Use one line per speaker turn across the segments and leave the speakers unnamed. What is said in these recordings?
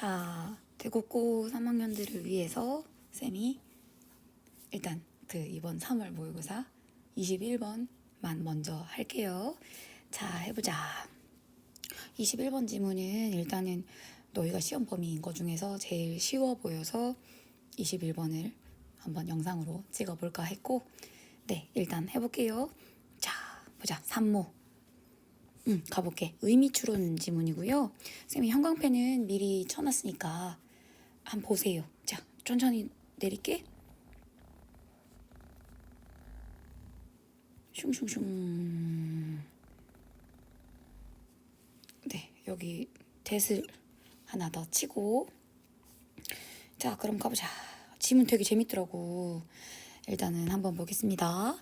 자, 대국고 3학년들을 위해서 쌤이 일단 이번 3월 모의고사 21번만 먼저 할게요. 자, 해보자. 21번 지문은 일단은 너희가 시험 범위인 거 중에서 제일 쉬워 보여서 21번을 한번 영상으로 찍어볼까 했고, 네, 일단 해볼게요. 자, 보자. 산모. 가볼게. 의미추론 지문이고요. 쌤이 형광펜은 미리 쳐놨으니까 한번 보세요. 자, 천천히 내릴게. 슝슝슝. 네, 여기 대을 하나 더 치고. 자, 그럼 가보자. 지문 되게 재밌더라고. 일단은 한번 보겠습니다.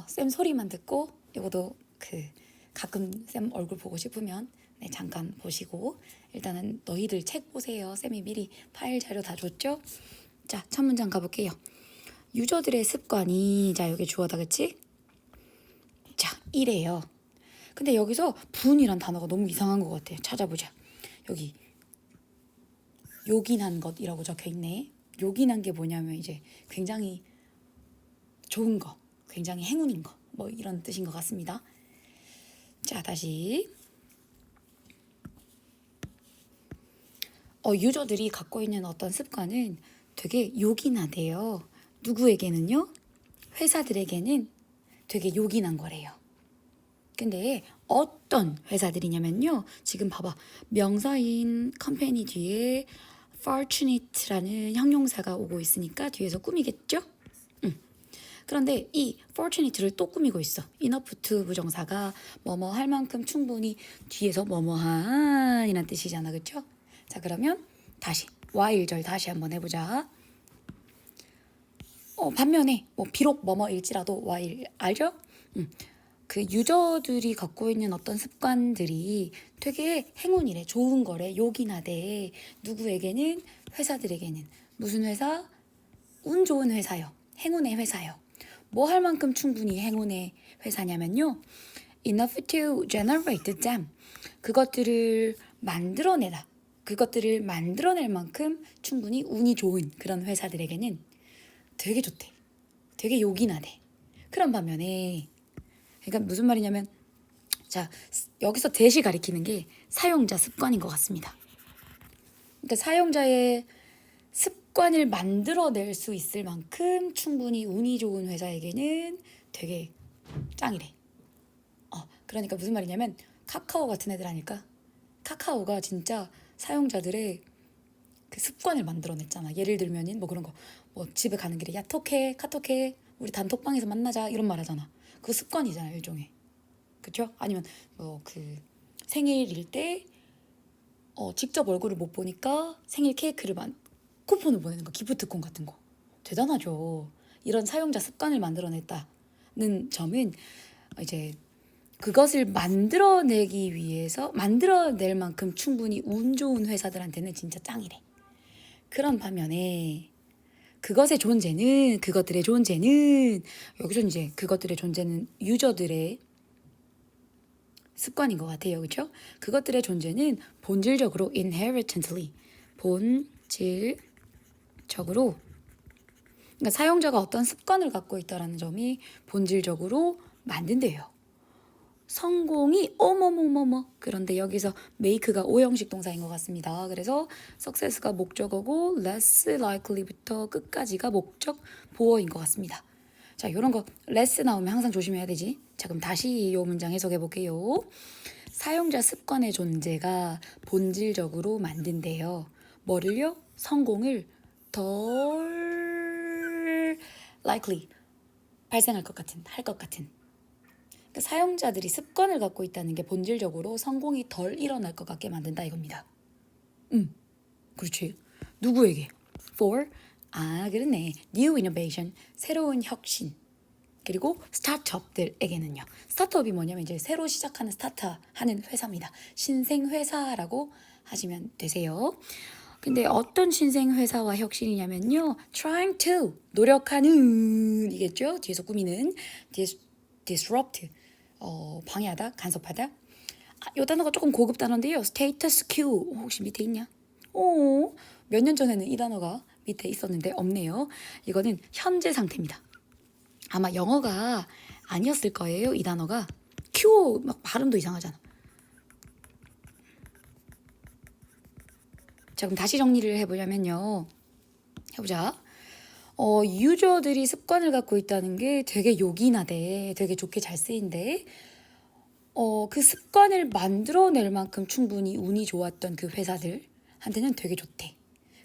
쌤 소리만 듣고 이것도 가끔 쌤 얼굴 보고 싶으면 네, 잠깐 보시고 일단은 너희들 책 보세요. 쌤이 미리 파일 자료 다 줬죠? 자, 첫 문장 가볼게요. 유저들의 습관이, 자, 여기 주어다, 그치? 자, 이래요. 근데 여기서 분이란 단어가 너무 이상한 것 같아. 찾아보자. 여기 요긴한 것이라고 적혀있네. 요긴한 게 뭐냐면 이제 굉장히 좋은 거, 굉장히 행운인 거, 뭐 이런 뜻인 것 같습니다. 자, 다시. 유저들이 갖고 있는 어떤 습관은 되게 요긴하대요. 누구에게는요? 회사들에게는 되게 요긴한 거래요. 근데 어떤 회사들이냐면요. 지금 봐봐. 명사인 컴퍼니 뒤에 fortunate라는 형용사가 오고 있으니까 뒤에서 꾸미겠죠? 그런데 이 fortunate를 또 꾸미고 있어. enough to 부정사가 뭐뭐 할 만큼 충분히 뒤에서 뭐뭐한 이란 뜻이잖아. 그쵸? 자, 그러면 다시 while절 다시 한번 해보자. 반면에 비록 뭐뭐일지라도 while 알죠? 그 유저들이 갖고 있는 어떤 습관들이 되게 행운이래, 좋은 거래, 요긴하대. 누구에게는? 회사들에게는. 무슨 회사? 운 좋은 회사요. 행운의 회사요. 뭐 할 만큼 충분히 행운의 회사냐면요. enough to generate them. 그것들을 만들어내다. 그것들을 만들어낼 만큼 충분히 운이 좋은 그런 회사들에게는 되게 좋대. 되게 요긴하대. 그런 반면에, 그러니까 무슨 말이냐면, 자, 여기서 대시 가리키는 게 사용자 습관인 것 같습니다. 그러니까 사용자의 습관을 만들어낼 수 있을 만큼 충분히 운이 좋은 회사에게는 되게 짱이래. 그러니까 무슨 말이냐면 카카오 같은 애들 아닐까? 카카오가 진짜 사용자들의 그 습관을 만들어냈잖아. 예를 들면은 뭐 그런 거, 뭐 집에 가는 길에 야 톡해, 카톡해, 우리 단톡방에서 만나자 이런 말 하잖아. 그거 습관이잖아, 일종의. 그쵸? 아니면 뭐 생일일 때 직접 얼굴을 못 보니까 생일 케이크를 쿠폰을 보내는 거, 기프트콘 같은 거. 대단하죠. 이런 사용자 습관을 만들어냈다는 점은 이제 그것을 만들어내기 위해서 만들어낼 만큼 충분히 운 좋은 회사들한테는 진짜 짱이래. 그런 반면에 그것들의 존재는 여기서 이제 그것들의 존재는 유저들의 습관인 것 같아요. 그렇죠? 그것들의 존재는 본질적으로 inherently 본질적으로, 그러니까 사용자가 어떤 습관을 갖고 있다는 점이 본질적으로 만든대요. 성공이 어머머머머. 그런데 여기서 make가 오형식 동사인 것 같습니다. 그래서 success가 목적어고 less likely부터 끝까지가 목적 보어인 것 같습니다. 자, 이런 거 less 나오면 항상 조심해야 되지. 자, 그럼 다시 이 문장 해석해 볼게요. 사용자 습관의 존재가 본질적으로 만든대요. 뭐를요? 성공을 덜 likely 발생할 것 같은, 할 것 같은. 그러니까 사용자들이 습관을 갖고 있다는 게 본질적으로 성공이 덜 일어날 것 같게 만든다 이겁니다. 그렇지. 누구에게? For, 그렇네. New innovation, 새로운 혁신. 그리고 스타트업들에게는요. 스타트업이 뭐냐면 이제 새로 시작하는 스타트하는 회사입니다. 신생 회사라고 하시면 되세요. 근데 어떤 신생 회사와 혁신이냐면요. trying to, 노력하는 이겠죠. 뒤에서 꾸미는 disrupt, 방해하다, 간섭하다. 이 단어가 조금 고급 단어인데요. status quo 혹시 밑에 있냐? 몇 년 전에는 이 단어가 밑에 있었는데 없네요. 이거는 현재 상태입니다. 아마 영어가 아니었을 거예요. 이 단어가 큐 막 발음도 이상하잖아. 자, 그럼 다시 정리를 해보자면요. 해보자. 유저들이 습관을 갖고 있다는 게 되게 요긴하대. 되게 좋게 잘 쓰인대. 그 습관을 만들어낼 만큼 충분히 운이 좋았던 그 회사들한테는 되게 좋대.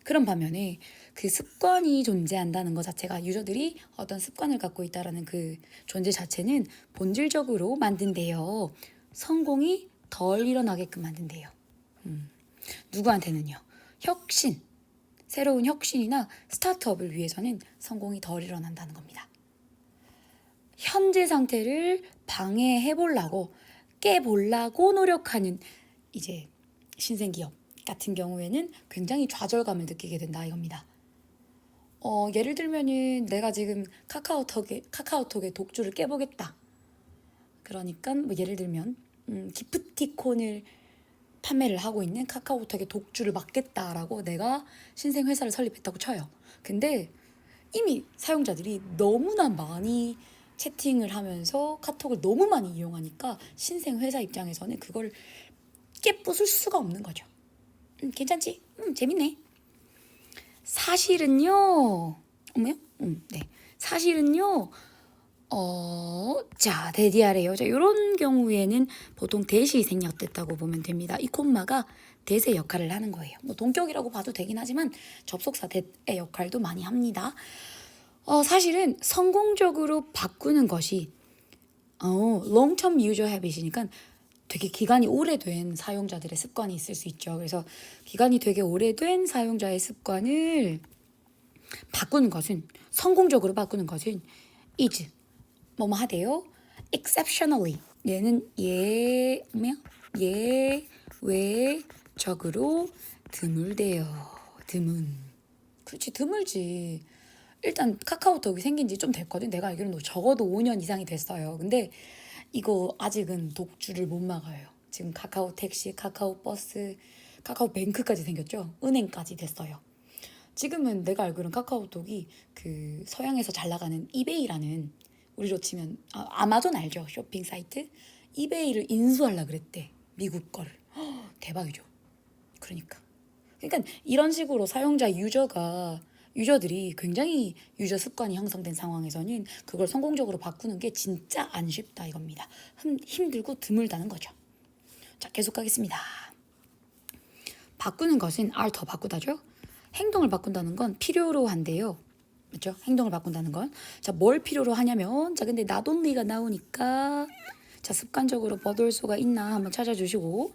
그런 반면에 그 습관이 존재한다는 것 자체가 유저들이 어떤 습관을 갖고 있다라는 그 존재 자체는 본질적으로 만든대요. 성공이 덜 일어나게끔 만든대요. 누구한테는요? 혁신, 새로운 혁신이나 스타트업을 위해서는 성공이 덜 일어난다는 겁니다. 현재 상태를 방해해보려고 깨보려고 노력하는 이제 신생기업 같은 경우에는 굉장히 좌절감을 느끼게 된다 이겁니다. 예를 들면은 내가 지금 카카오톡의 독주를 깨보겠다. 그러니까 뭐 예를 들면 기프티콘을 판매를 하고 있는 카카오톡의 독주를 막겠다라고 내가 신생 회사를 설립했다고 쳐요. 근데 이미 사용자들이 너무나 많이 채팅을 하면서 카톡을 너무 많이 이용하니까 신생 회사 입장에서는 그걸 깨부술 수가 없는 거죠. 괜찮지? 재밌네. 사실은요. 어머요? 네. 사실은요. 자, 대디아래요. 자, 이런 경우에는 보통 대시 생략됐다고 보면 됩니다. 이 콤마가 대세 역할을 하는 거예요. 뭐 동격이라고 봐도 되긴 하지만 접속사 대의 역할도 많이 합니다. 사실은 성공적으로 바꾸는 것이 long-term user habit이니까 되게 기간이 오래된 사용자들의 습관이 있을 수 있죠. 그래서 기간이 되게 오래된 사용자의 습관을 바꾸는 것은 성공적으로 바꾸는 것은 is 뭐뭐 하대요. exceptionally 얘는 예외적으로 드물대요. 드문. 그렇지 드물지. 일단 카카오톡이 생긴 지 좀 됐거든. 내가 알기로는 적어도 5년 이상이 됐어요. 근데 이거 아직은 독주를 못 막아요. 지금 카카오 택시, 카카오 버스, 카카오 뱅크까지 생겼죠. 은행까지 됐어요. 지금은 내가 알기로는 카카오톡이 그 서양에서 잘 나가는 이베이라는 우리로 치면 아마존 알죠? 쇼핑 사이트? 이베이를 인수하려고 그랬대. 미국 거를. 대박이죠. 그러니까 이런 식으로 사용자 유저들이 굉장히 유저 습관이 형성된 상황에서는 그걸 성공적으로 바꾸는 게 진짜 안 쉽다 이겁니다. 힘들고 드물다는 거죠. 자, 계속 가겠습니다. 바꾸는 것은 더 바꾸다죠. 행동을 바꾼다는 건 필요로 한대요. 맞죠? 행동을 바꾼다는 건. 자, 뭘 필요로 하냐면 근데 not only가 나오니까 자, 습관적으로 버돌소가 있나 한번 찾아주시고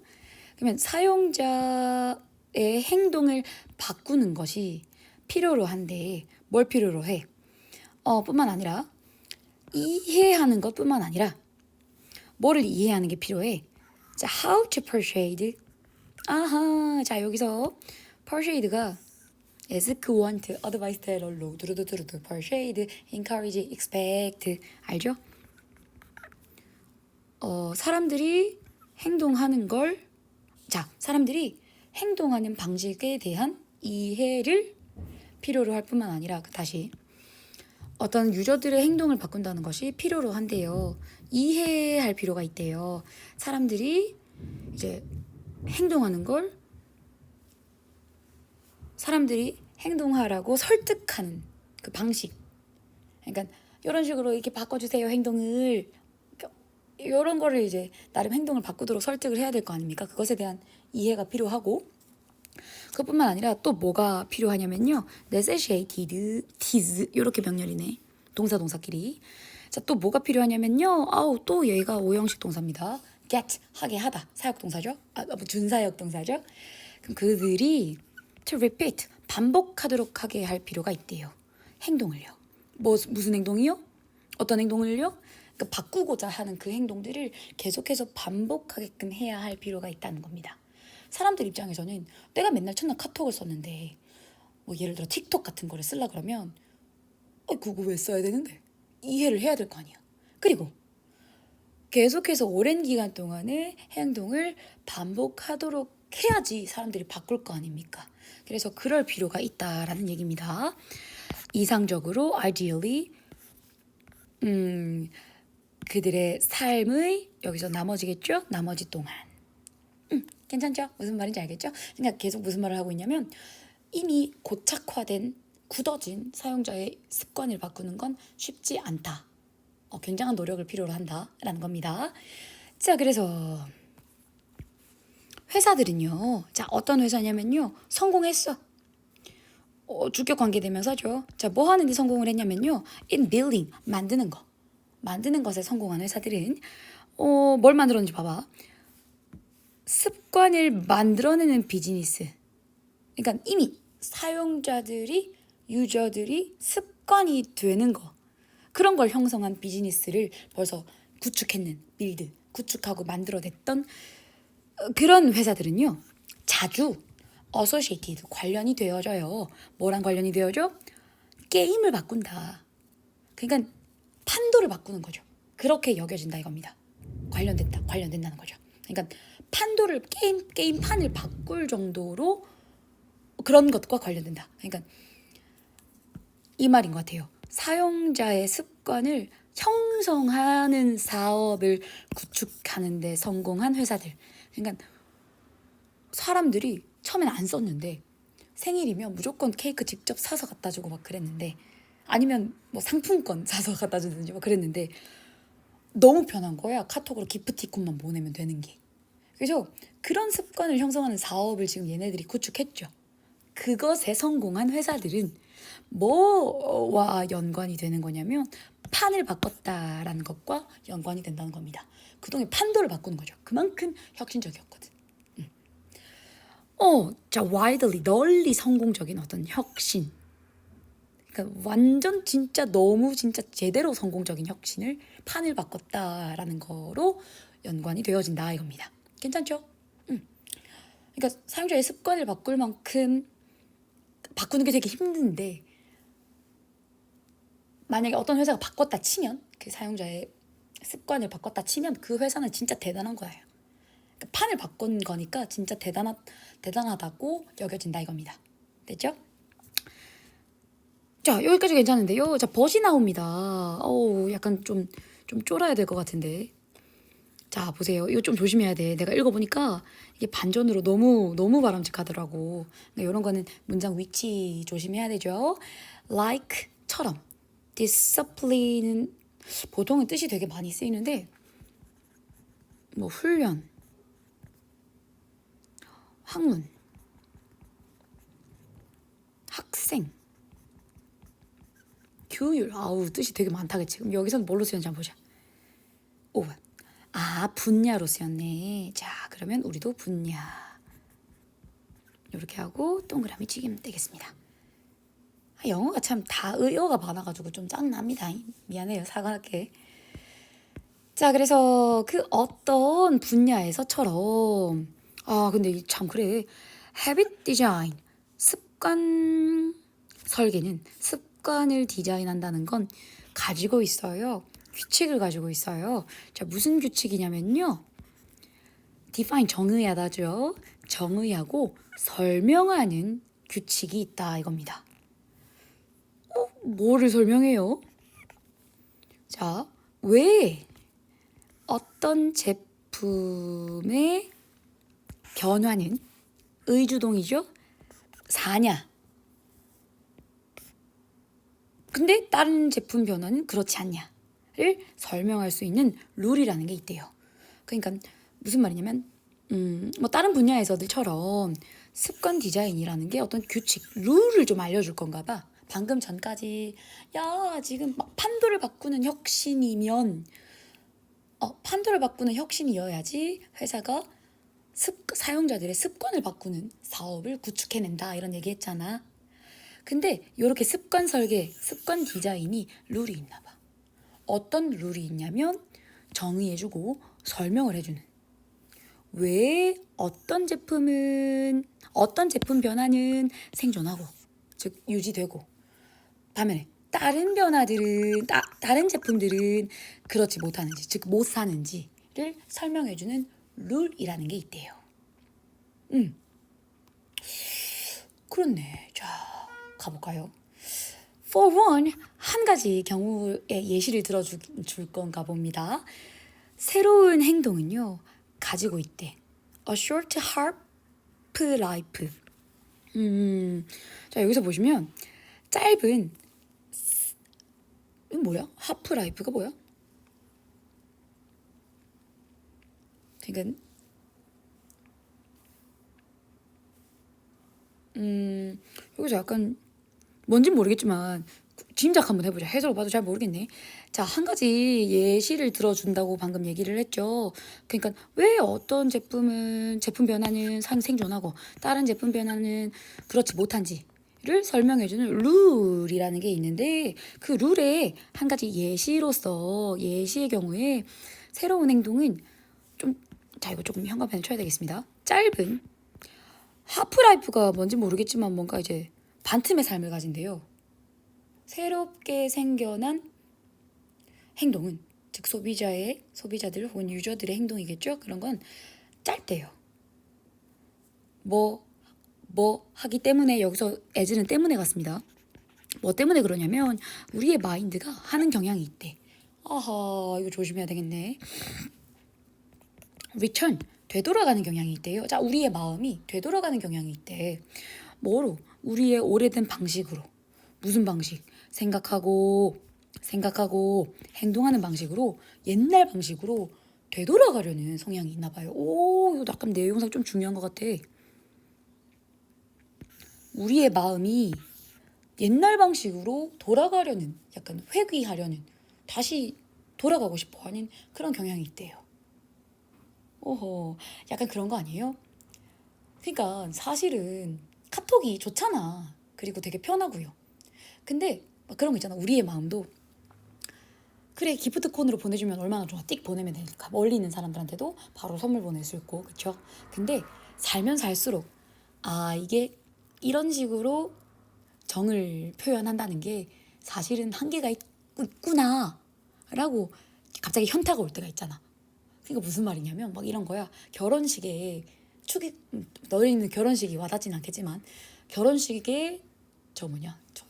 그러면 사용자의 행동을 바꾸는 것이 필요로 한데 뭘 필요로 해? 뿐만 아니라 이해하는 것뿐만 아니라 뭐를 이해하는 게 필요해? 자, how to persuade. 아하, 자 여기서 persuade가 ask, want, advise, tell, allow, 두루두루두 persuade, encourage, expect 알죠? 사람들이 행동하는 걸 사람들이 행동하는 방식에 대한 이해를 필요로 할 뿐만 아니라 다시 어떤 유저들의 행동을 바꾼다는 것이 필요로 한대요. 이해할 필요가 있대요. 사람들이 이제 행동하는 걸 사람들이 행동하라고 설득하는 그 방식. 그러니까 이런 식으로 이렇게 바꿔주세요 행동을. 이런 거를 이제 나름 행동을 바꾸도록 설득을 해야 될 거 아닙니까? 그것에 대한 이해가 필요하고 그것뿐만 아니라 또 뭐가 필요하냐면요. necessitated, tis 이렇게 병렬이네. 동사끼리. 자, 또 뭐가 필요하냐면요. 또 얘가 오형식 동사입니다. get 하게 하다. 사역 동사죠. 준사역 동사죠. 그럼 그들이 to repeat 반복하도록 하게 할 필요가 있대요. 행동을요. 무슨 행동이요? 어떤 행동을요? 그러니까 바꾸고자 하는 그 행동들을 계속해서 반복하게끔 해야 할 필요가 있다는 겁니다. 사람들 입장에서는 내가 맨날 첫날 카톡을 썼는데 뭐 예를 들어 틱톡 같은 거를 쓰려 그러면 그거 왜 써야 되는데? 이해를 해야 될 거 아니야. 그리고 계속해서 오랜 기간 동안의 행동을 반복하도록 해야지 사람들이 바꿀 거 아닙니까? 그래서 그럴 필요가 있다라는 얘기입니다. 이상적으로 ideally 그들의 삶의 여기서 나머지겠죠? 나머지 동안 괜찮죠? 무슨 말인지 알겠죠? 그러니까 계속 무슨 말을 하고 있냐면 이미 고착화된 굳어진 사용자의 습관을 바꾸는 건 쉽지 않다. 굉장한 노력을 필요로 한다라는 겁니다. 자, 그래서 회사들은요. 자, 어떤 회사냐면요. 성공했어. 주격 관계대명사죠. 자, 뭐 하는데 성공을 했냐면요. in building, 만드는 거. 만드는 것에 성공한 회사들은 뭘 만들었는지 봐봐. 습관을 만들어내는 비즈니스. 그러니까 이미 사용자들이, 유저들이 습관이 되는 거. 그런 걸 형성한 비즈니스를 벌써 구축하고 만들어냈던 그런 회사들은요. 자주 associated, 관련이 되어져요. 뭐랑 관련이 되어져? 게임을 바꾼다. 그러니까 판도를 바꾸는 거죠. 그렇게 여겨진다 이겁니다. 관련된다는 거죠. 그러니까 판도를 게임판을 바꿀 정도로 그런 것과 관련된다. 그러니까 이 말인 것 같아요. 사용자의 습관을 형성하는 사업을 구축하는 데 성공한 회사들. 그러니까 사람들이 처음엔 안 썼는데 생일이면 무조건 케이크 직접 사서 갖다 주고 막 그랬는데 아니면 뭐 상품권 사서 갖다 주든지 막 그랬는데 너무 편한 거야. 카톡으로 기프티콘만 보내면 되는 게. 그래서 그런 습관을 형성하는 사업을 지금 얘네들이 구축했죠. 그것에 성공한 회사들은 뭐와 연관이 되는 거냐면 판을 바꿨다라는 것과 연관이 된다는 겁니다. 그동안 판도를 바꾸는 거죠. 그만큼 혁신적이었거든. 자, widely, 널리 성공적인 어떤 혁신. 그러니까 완전 진짜 너무 진짜 제대로 성공적인 혁신을 판을 바꿨다라는 거로 연관이 되어진다 이겁니다. 괜찮죠? 그러니까 사용자의 습관을 바꿀 만큼 바꾸는 게 되게 힘든데 만약에 어떤 회사가 바꿨다 치면 그 사용자의 습관을 바꿨다 치면 그 회사는 진짜 대단한 거예요. 그러니까 판을 바꾼 거니까 진짜 대단하다고 여겨진다 이겁니다. 됐죠? 자, 여기까지 괜찮은데요. 자, 벗이 나옵니다. 약간 좀 쫄아야 될 것 같은데. 자, 보세요. 이거 좀 조심해야 돼. 내가 읽어보니까 이게 반전으로 너무 바람직하더라고. 그러니까 이런 거는 문장 위치 조심해야 되죠. like처럼. discipline은 보통은 뜻이 되게 많이 쓰이는데 뭐 훈련, 학문, 학생, 교율. 뜻이 되게 많다 그치? 그럼 여기서는 뭘로 쓰였는지 한번 보자. 5번. 분야로 쓰였네. 자, 그러면 우리도 분야. 이렇게 하고 동그라미 치기면 되겠습니다. 영어가 참 다 의어가 많아가지고 좀 짱납니다. 미안해요. 사과할게. 자, 그래서 그 어떤 분야에서처럼 근데 참 그래. habit design, 습관 설계는 습관을 디자인한다는 건 가지고 있어요. 규칙을 가지고 있어요. 자, 무슨 규칙이냐면요. define, 정의하다죠. 정의하고 설명하는 규칙이 있다 이겁니다. 뭐를 설명해요? 자, 왜 어떤 제품의 변화는 의주동이죠? 사냐? 근데 다른 제품 변화는 그렇지 않냐를 설명할 수 있는 룰이라는 게 있대요. 그러니까 무슨 말이냐면 뭐 다른 분야에서들처럼 습관 디자인이라는 게 어떤 규칙, 룰을 좀 알려줄 건가 봐. 방금 전까지 지금 막 판도를 바꾸는 혁신이면 판도를 바꾸는 혁신이어야지 회사가 사용자들의 습관을 바꾸는 사업을 구축해낸다 이런 얘기 했잖아. 근데 이렇게 습관 설계, 습관 디자인이 룰이 있나 봐. 어떤 룰이 있냐면 정의해주고 설명을 해주는. 왜 어떤 제품 변화는 생존하고 즉 유지되고 반면에 다른 변화들은 다른 제품들은 그렇지 못하는지 즉 못 사는지를 설명해주는 룰이라는 게 있대요. 그렇네. 자, 가볼까요? For one, 한 가지 경우의 예시를 들어줄 건가 봅니다. 새로운 행동은요, 가지고 있대. A short harp life. 자, 여기서 보시면 짧은 뭐야? 하프 라이프가 뭐야? 그러니까 여기서 약간 뭔진 모르겠지만 짐작 한번 해보자. 해석을 봐도 잘 모르겠네. 자, 한 가지 예시를 들어준다고 방금 얘기를 했죠. 그러니까 왜 어떤 제품은 제품 변화는 생존하고 다른 제품 변화는 그렇지 못한지를 설명해주는 룰이라는 게 있는데 그 룰의 한 가지 예시로서 예시의 경우에 새로운 행동은 좀, 자, 이거 조금 현관펜을 쳐야 되겠습니다. 짧은 하프라이프가 뭔지 모르겠지만 뭔가 이제 반틈의 삶을 가진대요. 새롭게 생겨난 행동은 즉 소비자들 혹은 유저들의 행동이겠죠. 그런 건 짧대요. 뭐 하기 때문에 여기서 as는 때문에 갔습니다. 뭐 때문에 그러냐면 우리의 마인드가 하는 경향이 있대. 아하, 이거 조심해야 되겠네. return 되돌아가는 경향이 있대요. 자, 우리의 마음이 되돌아가는 경향이 있대. 뭐로? 우리의 오래된 방식으로. 무슨 방식? 생각하고 행동하는 방식으로 옛날 방식으로 되돌아가려는 성향이 있나 봐요. 오, 이거 약간 내용상 좀 중요한 것 같아. 우리의 마음이 옛날 방식으로 돌아가려는, 약간 회귀하려는, 다시 돌아가고 싶어 하는 그런 경향이 있대요. 오호, 약간 그런 거 아니에요? 그러니까 사실은 카톡이 좋잖아. 그리고 되게 편하고요. 근데 막 그런 거 있잖아. 우리의 마음도 그래, 기프트콘으로 보내주면 얼마나 좋아. 띡 보내면 되니까. 멀리 있는 사람들한테도 바로 선물 보낼 수 있고, 그쵸? 근데 살면 살수록 이게 이런 식으로 정을 표현한다는 게 사실은 한계가 있구나 라고 갑자기 현타가 올 때가 있잖아. 그러니까 무슨 말이냐면 막 이런 거야. 결혼식에 너희는 결혼식이 와닿진 않겠지만 결혼식에 저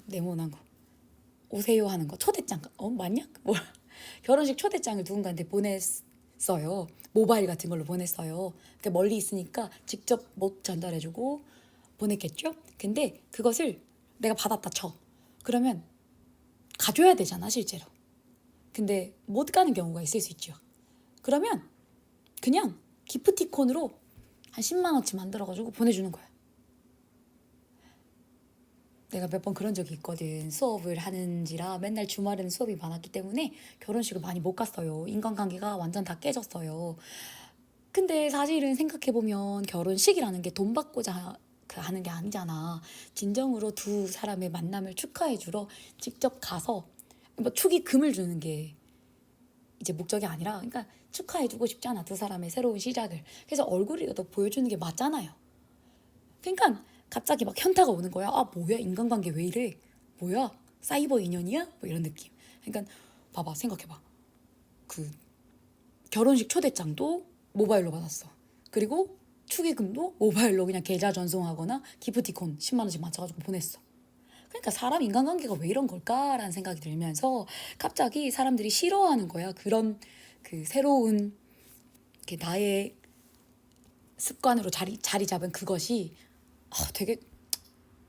네모난 거 오세요 하는 거 초대장 맞냐? 뭐 결혼식 초대장을 누군가한테 보냈어요. 모바일 같은 걸로 보냈어요. 그러니까 멀리 있으니까 직접 못 전달해주고 보냈겠죠? 근데 그것을 내가 받았다 쳐. 그러면 가져야 되잖아 실제로. 근데 못 가는 경우가 있을 수 있죠. 그러면 그냥 기프티콘으로 한 10만 원치 만들어가지고 보내주는 거야. 내가 몇 번 그런 적이 있거든. 수업을 하는지라 맨날 주말에는 수업이 많았기 때문에 결혼식을 많이 못 갔어요. 인간관계가 완전 다 깨졌어요. 근데 사실은 생각해보면 결혼식이라는 게 돈 받고자 하는 게 아니잖아. 진정으로 두 사람의 만남을 축하해주러 직접 가서 뭐 축의금을 주는 게 이제 목적이 아니라 그러니까 축하해주고 싶잖아. 두 사람의 새로운 시작을. 그래서 얼굴이라도 보여주는 게 맞잖아요. 그러니까 갑자기 막 현타가 오는 거야. 뭐야 인간관계 왜 이래? 뭐야 사이버 인연이야? 뭐 이런 느낌. 그러니까 봐봐 생각해봐. 그 결혼식 초대장도 모바일로 받았어. 그리고 축의금도 모바일로 그냥 계좌 전송하거나 기프티콘 10만 원씩 맞춰가지고 보냈어. 그러니까 사람 인간관계가 왜 이런 걸까라는 생각이 들면서 갑자기 사람들이 싫어하는 거야. 그런 그 새로운 나의 습관으로 자리 잡은 그것이 되게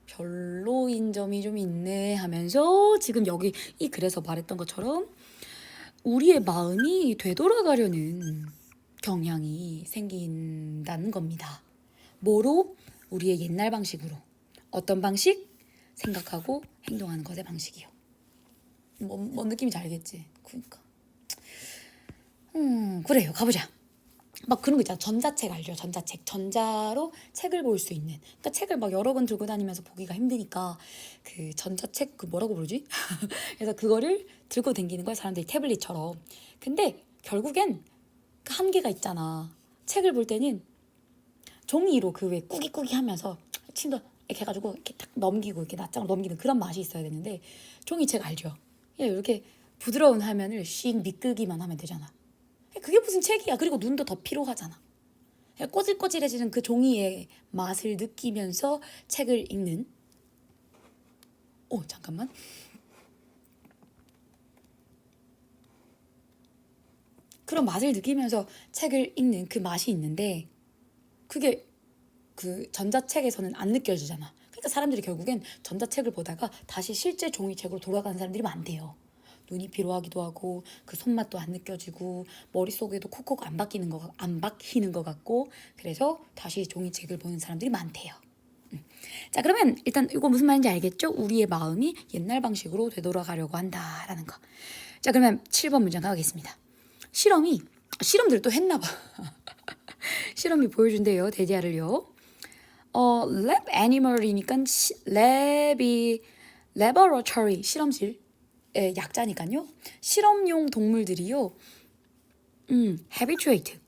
별로인 점이 좀 있네 하면서 지금 여기 이 글에서 말했던 것처럼 우리의 마음이 되돌아가려는 경향이 생긴다는 겁니다. 뭐로? 우리의 옛날 방식으로. 어떤 방식? 생각하고 행동하는 것의 방식이요. 뭔 느낌인지 알겠지? 그러니까. 그래요. 가보자. 막 그런 거 있잖아. 전자책 알죠? 전자로 책을 볼 수 있는. 그러니까 책을 막 여러 권 들고 다니면서 보기가 힘드니까 그 전자책 그 뭐라고 부르지? 그래서 그거를 들고 다니는 거야. 사람들이 태블릿처럼. 근데 결국엔 그 한계가 있잖아. 책을 볼 때는 종이로 그 왜 꾸기꾸기 하면서 침도 이렇게 해가지고 이렇게 딱 넘기고 이렇게 낱장으로 넘기는 그런 맛이 있어야 되는데 종이책 알죠? 이렇게 부드러운 화면을 씩 미끌기만 하면 되잖아. 그게 무슨 책이야. 그리고 눈도 더 피로하잖아. 꼬질꼬질해지는 그 종이의 맛을 느끼면서 책을 읽는. 잠깐만. 그런 맛을 느끼면서 책을 읽는 그 맛이 있는데 그게 그 전자책에서는 안 느껴지잖아. 그러니까 사람들이 결국엔 전자책을 보다가 다시 실제 종이책으로 돌아가는 사람들이 많대요. 눈이 피로하기도 하고 그 손맛도 안 느껴지고 머릿속에도 콕콕 안 박히는 것 같고 그래서 다시 종이책을 보는 사람들이 많대요. 자, 그러면 일단 이거 무슨 말인지 알겠죠? 우리의 마음이 옛날 방식으로 되돌아가려고 한다라는 거. 자, 그러면 7번 문장 가겠습니다. 실험들을 또 했나 봐. 실험이 보여준대요. 대디아를요. 랩 애니멀이니까 랩이 laboratory 실험실의 약자니까요. 실험용 동물들이요. habituate.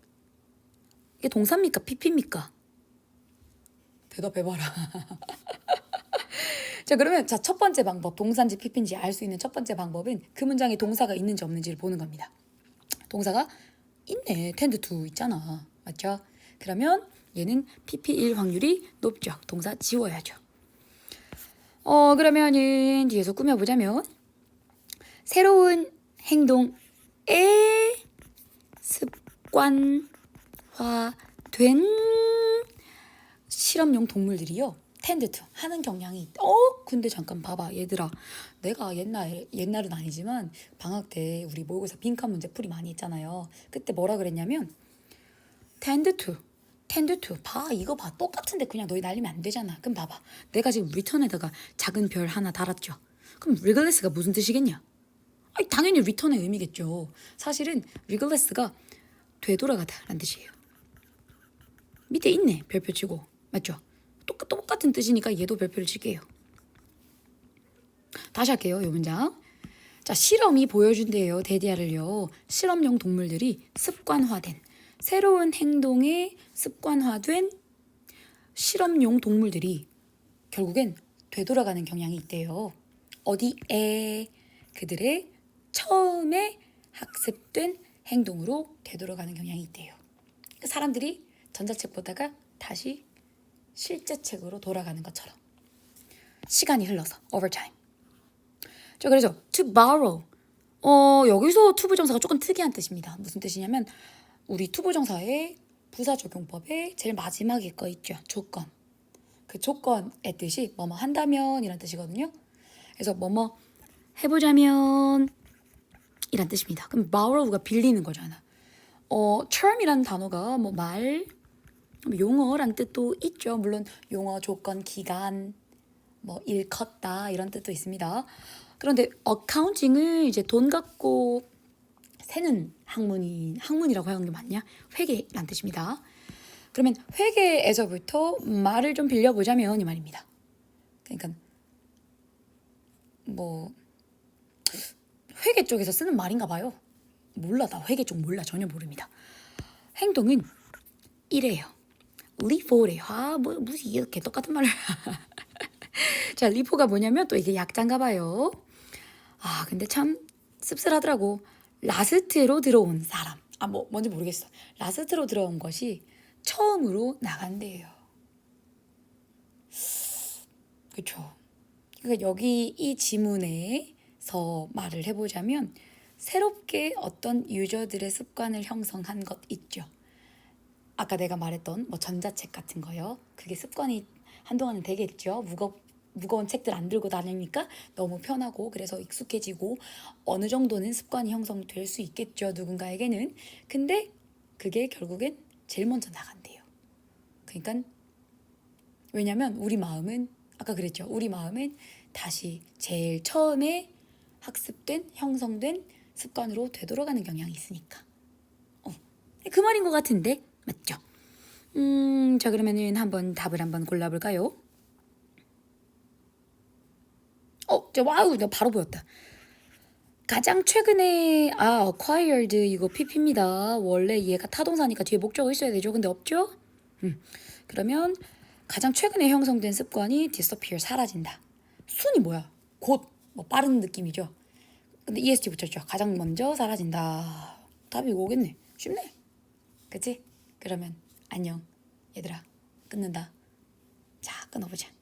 이게 동사입니까? PP입니까? 대답해봐라. 자, 그러면 첫 번째 방법, 동사인지 PP인지 알 수 있는 첫 번째 방법은 그 문장에 동사가 있는지 없는지를 보는 겁니다. 동사가 있네. tend to 있잖아. 맞죠? 그러면 얘는 PP일 확률이 높죠. 동사 지워야죠. 그러면은 뒤에서 꾸며보자면 새로운 행동에 습관화된 실험용 동물들이요. tend to 하는 경향이 있다. 근데 잠깐 봐봐 얘들아. 내가 옛날은 아니지만 방학 때 우리 모의고사 빈칸 문제 풀이 많이 했잖아요. 그때 뭐라 그랬냐면 tend to 봐 이거 봐 똑같은데 그냥 너희 날리면 안 되잖아. 그럼 봐봐 내가 지금 return에다가 작은 별 하나 달았죠. 그럼 regardless가 무슨 뜻이겠냐? 아니, 당연히 return의 의미겠죠. 사실은 regardless가 되돌아가다라는 뜻이에요. 밑에 있네 별표 치고 맞죠? 똑같은 뜻이니까 얘도 별표를 칠게요. 다시 할게요. 이 문장. 자, 실험이 보여준대요. 데디아를요. 실험용 동물들이 습관화된 새로운 행동에 습관화된 실험용 동물들이 결국엔 되돌아가는 경향이 있대요. 어디에? 그들의 처음에 학습된 행동으로 되돌아가는 경향이 있대요. 사람들이 전자책 보다가 다시 실제 책으로 돌아가는 것처럼 시간이 흘러서 over time. 자, 그래서 to borrow. 여기서 to 부정사가 조금 특이한 뜻입니다. 무슨 뜻이냐면 우리 to 부정사의 부사적용법의 제일 마지막에 거 있죠. 조건. 그 조건의 뜻이 뭐뭐 한다면 이란 뜻이거든요. 그래서 뭐뭐 해보자면 이란 뜻입니다. 그럼 borrow가 빌리는 거잖아. term이라는 단어가 뭐 말, 용어란 뜻도 있죠. 물론 용어, 조건, 기간, 뭐 일컸다 이런 뜻도 있습니다. 그런데 어카운팅을 이제 돈 갖고 세는 학문이라고 하는 게 맞냐? 회계란 뜻입니다. 그러면 회계에서부터 말을 좀 빌려보자면 이 말입니다. 그러니까 뭐 회계 쪽에서 쓰는 말인가 봐요. 몰라, 나 회계 쪽 몰라, 전혀 모릅니다. 행동은 이래요. 리포래요. 무슨 이렇게 똑같은 말을. 자, 리포가 뭐냐면 또 이게 약자인가 봐요. 근데 참 씁쓸하더라고. 라스트로 들어온 사람. 뭔지 모르겠어. 라스트로 들어온 것이 처음으로 나간대요. 그쵸? 그러니까 여기 이 지문에서 말을 해보자면 새롭게 어떤 유저들의 습관을 형성한 것 있죠. 아까 내가 말했던 뭐 전자책 같은 거요. 그게 습관이 한동안은 되겠죠. 무거운 책들 안 들고 다니니까 너무 편하고 그래서 익숙해지고 어느 정도는 습관이 형성될 수 있겠죠. 누군가에게는. 근데 그게 결국엔 제일 먼저 나간대요. 그러니까 왜냐면 우리 마음은 아까 그랬죠. 우리 마음은 다시 제일 처음에 학습된 형성된 습관으로 되돌아가는 경향이 있으니까. 그 말인 것 같은데 맞죠? 자, 그러면은 답을 한번 골라볼까요? 와우, 나 바로 보였다. 가장 최근에 acquired 이거 PP입니다. 원래 얘가 타동사니까 뒤에 목적어 있어야 되죠. 근데 없죠? 그러면 가장 최근에 형성된 습관이 disappear 사라진다. 순이 뭐야? 곧 뭐 빠른 느낌이죠. 근데 EST 붙였죠. 가장 먼저 사라진다. 답이 오겠네. 쉽네. 그치? 그러면 안녕 얘들아 끊는다. 자 끊어보자.